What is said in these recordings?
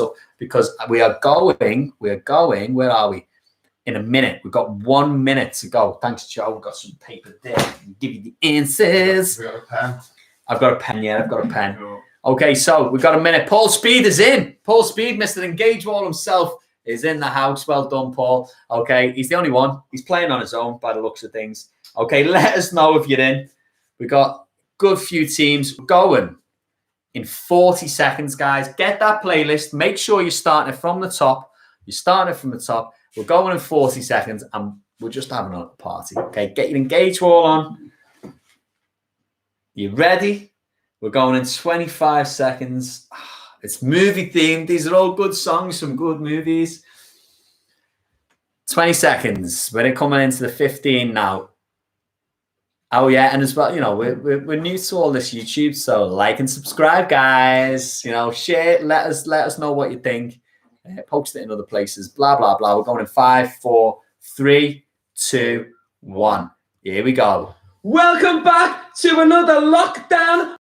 up because we are going, where are we? In a minute. We've got 1 minute to go. Thanks, Joe. We've got some paper there. I'll give you the answers. We got a pen. I've got a pen, yeah, I've got a pen. Okay, so we've got a minute. Paul Speed is in. Paul Speed, Mr. Engage Wall himself, is in the house. Well done, Paul. Okay, he's the only one. He's playing on his own by the looks of things. Okay, let us know if you're in. We've got a good few teams. We're going in 40 seconds, guys. Get that playlist. Make sure you're starting it from the top. You're starting it from the top. We're going in 40 seconds, and we're just having a party. Okay, get your Engage Wall on. You ready? We're going in 25 seconds. It's movie themed. These are all good songs from good movies. 20 seconds. We're coming into the 15 now. Oh yeah, and as well, you know, we're new to all this YouTube, so like and subscribe, guys. You know, share. Let us know what you think. Post it in other places. Blah blah blah. We're going in 5, 4, 3, 2, 1. Here we go. Welcome back to another lockdown.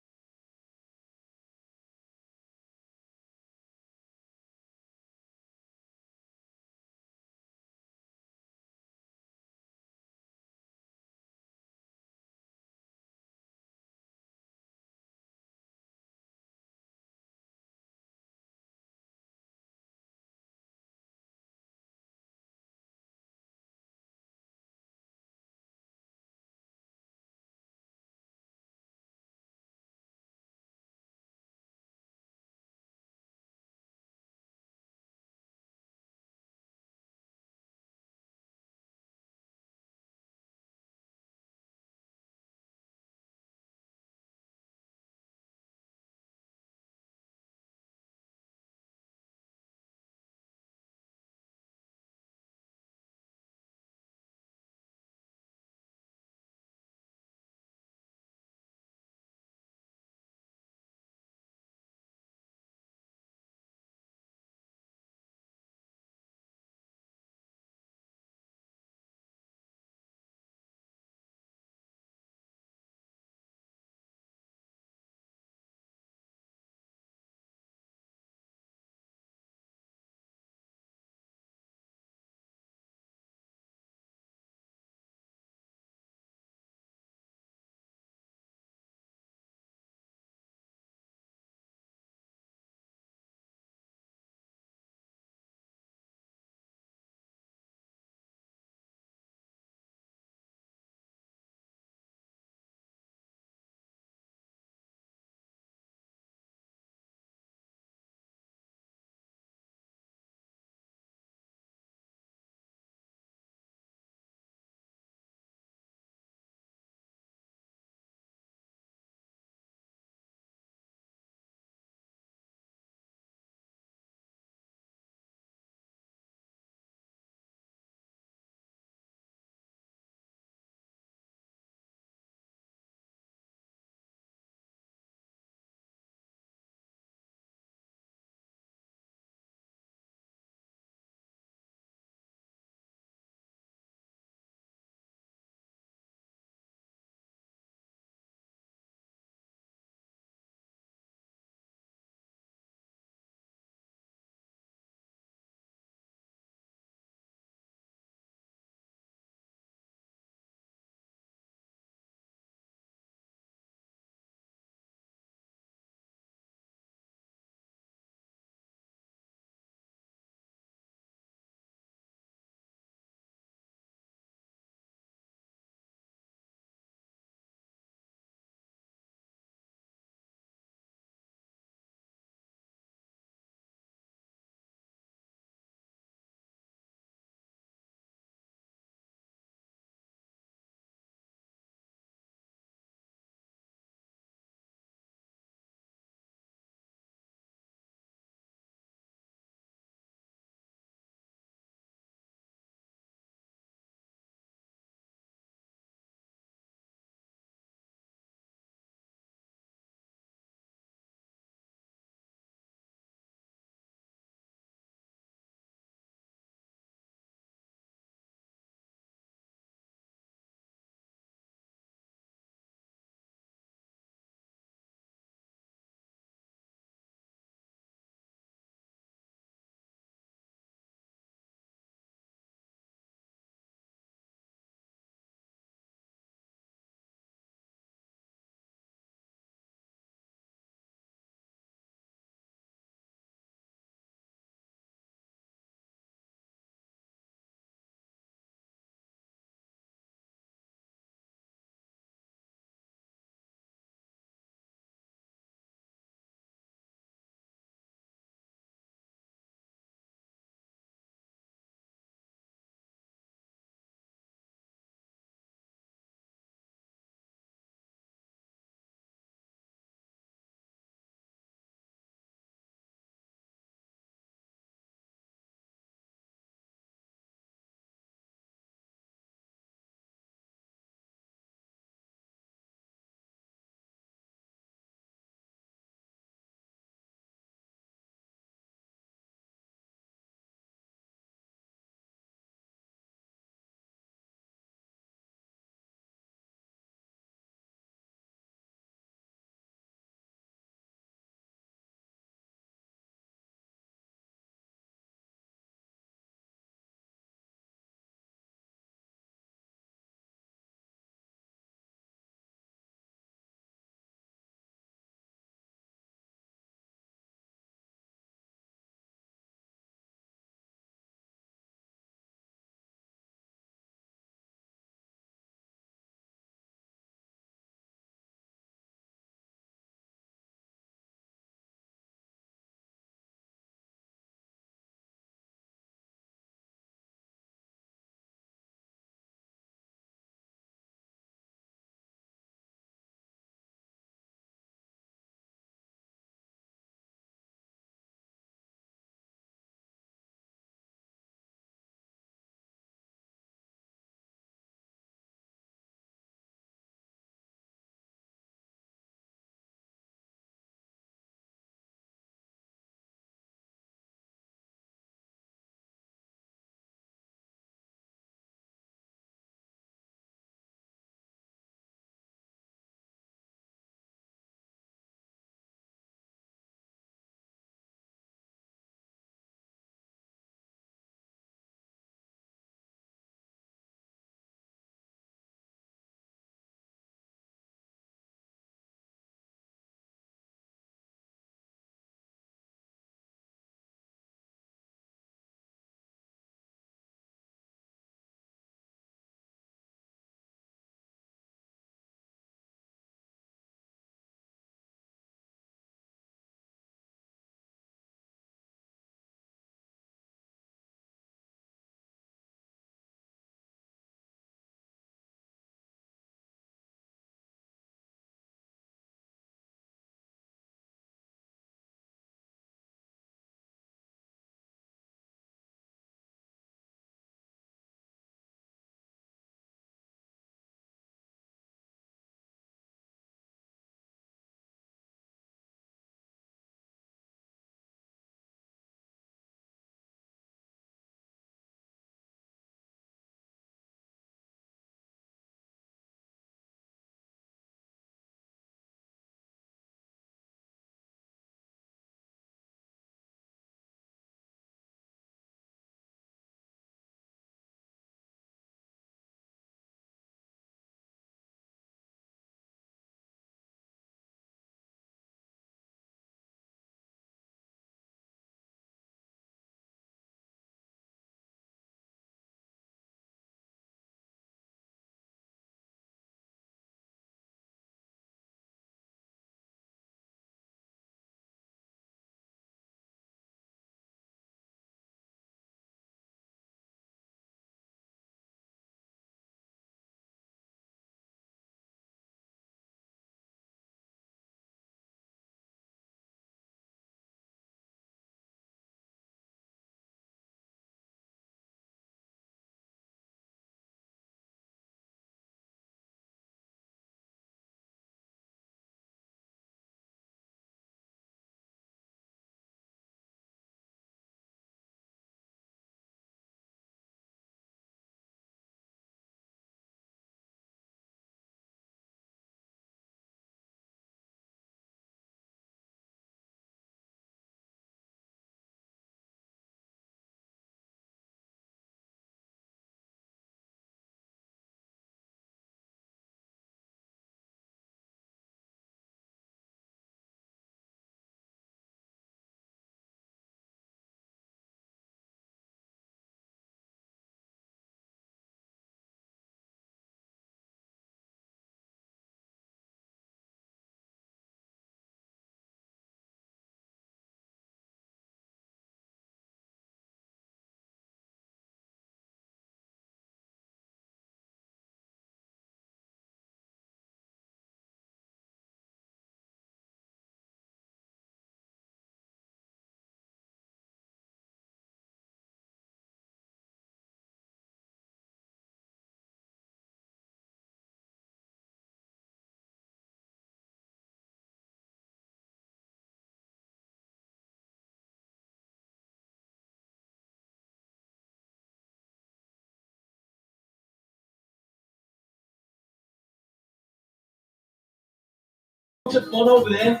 What's it fun over there?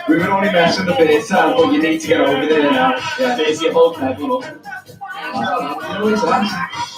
We were only messing the first time, but you need to get over there now. Yeah, there's your whole level up. You know what's that?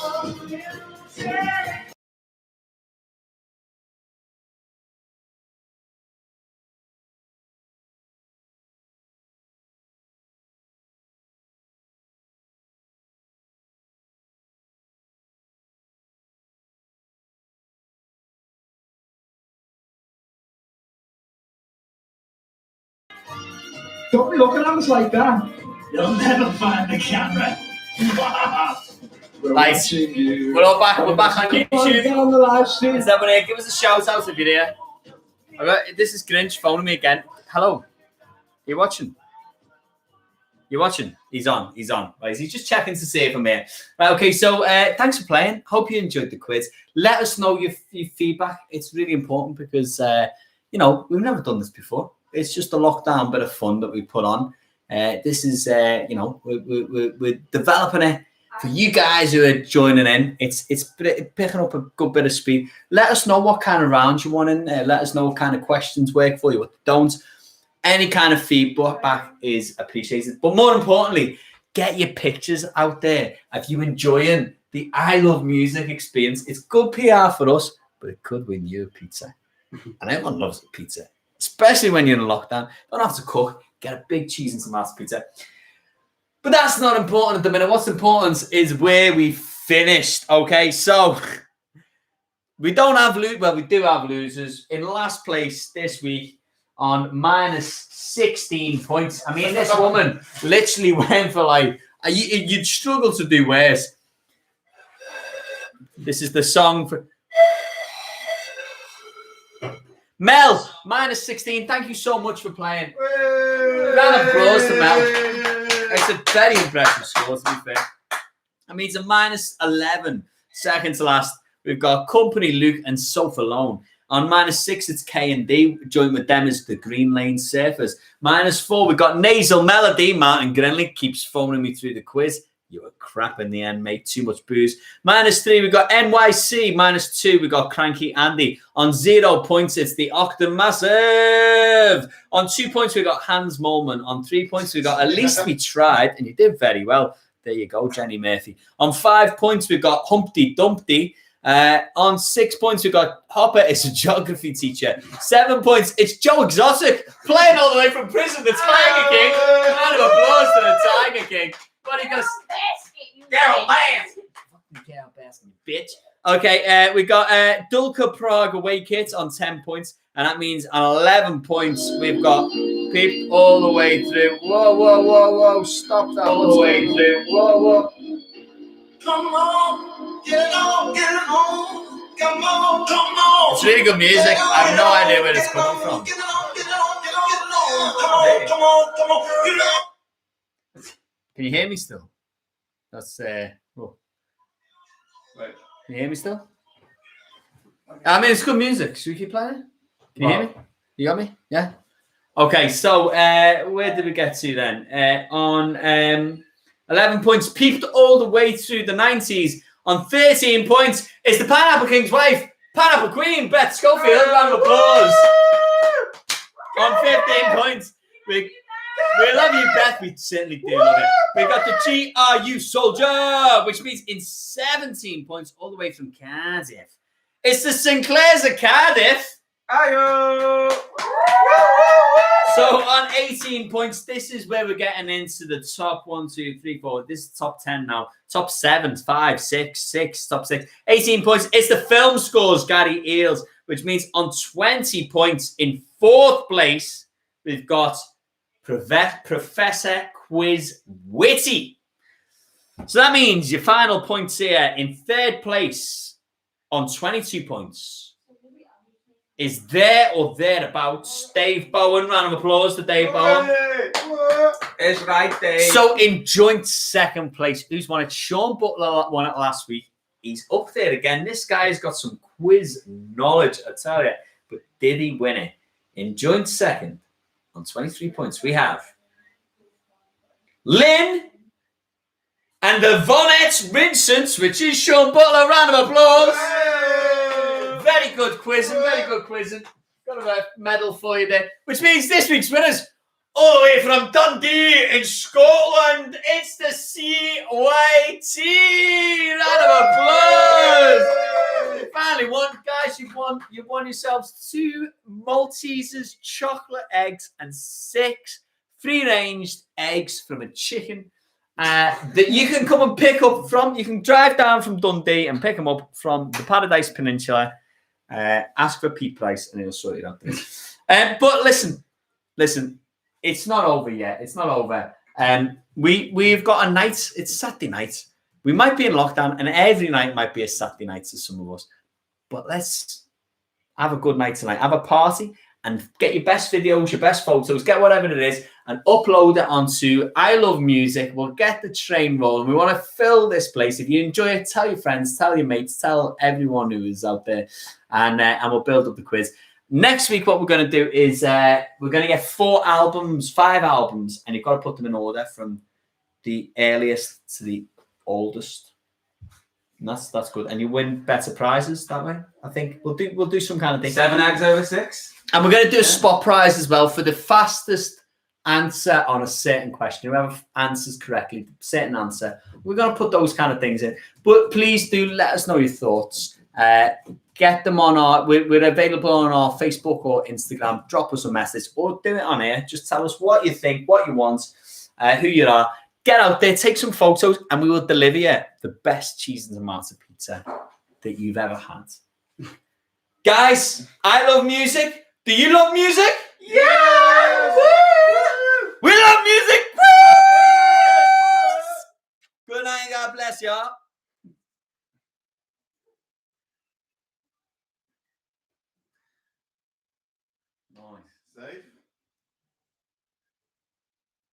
Don't be looking at us like that. You'll never find the camera. Right, we're all back. We're back on Get YouTube. on the live stream. Is that one here? Give us a shout out if you're here. All right, this is Grinch phoning me again. Hello. You watching? You watching? He's on. He's on. Right, he's just checking to see if I'm here. Right, okay, so thanks for playing. Hope you enjoyed the quiz. Let us know your feedback. It's really important because, you know, we've never done this before. It's just a lockdown bit of fun that we put on. This is, you know, we're developing it for you guys who are joining in. It's picking up a good bit of speed. Let us know what kind of rounds you want in. Let us know what kind of questions work for you, what don't. Any kind of feedback is appreciated. But more importantly, get your pictures out there. If you're enjoying the I Love Music experience, it's good PR for us, but it could win you a pizza. And everyone loves a pizza, especially when you're in lockdown. Don't have to cook. Get a big cheese and tomato pizza. But that's not important at the minute. What's important is where we finished. Okay, so we don't have well, we do have losers. In last place this week on minus 16 points. I mean, this woman literally went for like, you'd struggle to do worse. This is the song for Mel, minus 16. Thank you so much for playing. Round of applause to Mel. It's a very impressive score, to be fair. I mean, it's a minus 11. Second to last, we've got Company, Luke, and Sofa Lone. On minus 6, it's K&D. Joined with them is the Green Lane Surfers. Minus 4, we've got Nasal Melody. Martin Grenley keeps phoning me through the quiz. You were crap in the end, mate. Too much booze. Minus 3, we've got NYC. Minus 2, we've got Cranky Andy. On 0 points, it's the Octon Massive. On 2 points, we've got Hans Molman. On 3 points, we've got At Least We Tried. And you did very well. There you go, Jenny Murphy. On 5 points, we've got Humpty Dumpty. On 6 points, we've got Hopper is a geography teacher. 7 points, it's Joe Exotic. Playing all the way from prison, the Tiger King. Round of applause to the Tiger King. What he goes, Daryl Baskin, bitch. Okay, we got Dulka Prague away kit on 10 points, and that means on 11 points we've got Pip all the way through. Whoa! Stop that all the way through. Whoa! Come on, get on, come on. It's really good music. I have no idea where it's coming from. Come on. Can you hear me still? That's oh. Right. Can you hear me still? I mean, it's good music. Should we keep playing it? Can you hear me? You got me? Yeah. Okay. So where did we get to then? On 11 points, peeped all the way through the 90s. On 13 points, it's the Pineapple King's wife, Pineapple Queen, Bette Schofield. Round of applause. On 15 points, we love you, Beth. We certainly do love it. We got the GRU Soldier, which means in 17 points, all the way from Cardiff. It's the Sinclairs of Cardiff. Ayo! So on 18 points, this is where we're getting into the top 1, 2, 3, 4. This is top 10 now. Top 7, 5, 6, top 6. 18 points. It's the film scores, Gary Eels, which means on 20 points in 4th place, we've got Professor Quiz Witty. So that means your final points here in 3rd place on 22 points is there or thereabouts Dave Bowen. Round of applause to Dave Bowen. It's right there. So in joint 2nd place, who's won it? Sean Butler won it last week. He's up there again. This guy's got some quiz knowledge, I tell you. But did he win it? In joint 2nd, on 23 points, we have Lynn and the Ronettes Vincent, which is Sean Butler. Round of applause. Very good quizzing, very good quizzing. got a medal for you there, which means this week's winners, all the way from Dundee in Scotland, it's the CYT. Round of applause. You finally won, guys. You've won yourselves 2 Maltesers, chocolate eggs, and 6 free-range eggs from a chicken that you can come and pick up from. You can drive down from Dundee and pick them up from the Paradise Peninsula. Ask for Pete Price and he'll sort it out. But listen, it's not over yet. It's not over. We've got a night. It's Saturday night. We might be in lockdown, and every night might be a Saturday night to some of us. But let's have a good night tonight. Have a party and get your best videos, your best photos, get whatever it is, and upload it onto I Love Music. We'll get the train rolling. We want to fill this place. If you enjoy it, tell your friends, tell your mates, tell everyone who is out there, and we'll build up the quiz. Next week, what we're going to do is we're going to get 5 albums, and you've got to put them in order from the earliest to the oldest. And that's good. And you win better prizes that way. I think we'll do some kind of thing. 7 eggs over 6. And we're going to do a spot prize as well for the fastest answer on a certain question. Whoever answers correctly, certain answer, we're going to put those kind of things in. But please do let us know your thoughts. Get them on we're available on our Facebook or Instagram. Drop us a message or do it on here. Just tell us what you think, what you want, who you are. Get out there, take some photos, and we will deliver you the best cheese and tomato pizza that you've ever had. Guys, I love music. Do you love music? Yeah! Woo! We love music. Woo! Good night and God bless y'all. Nice. Safe.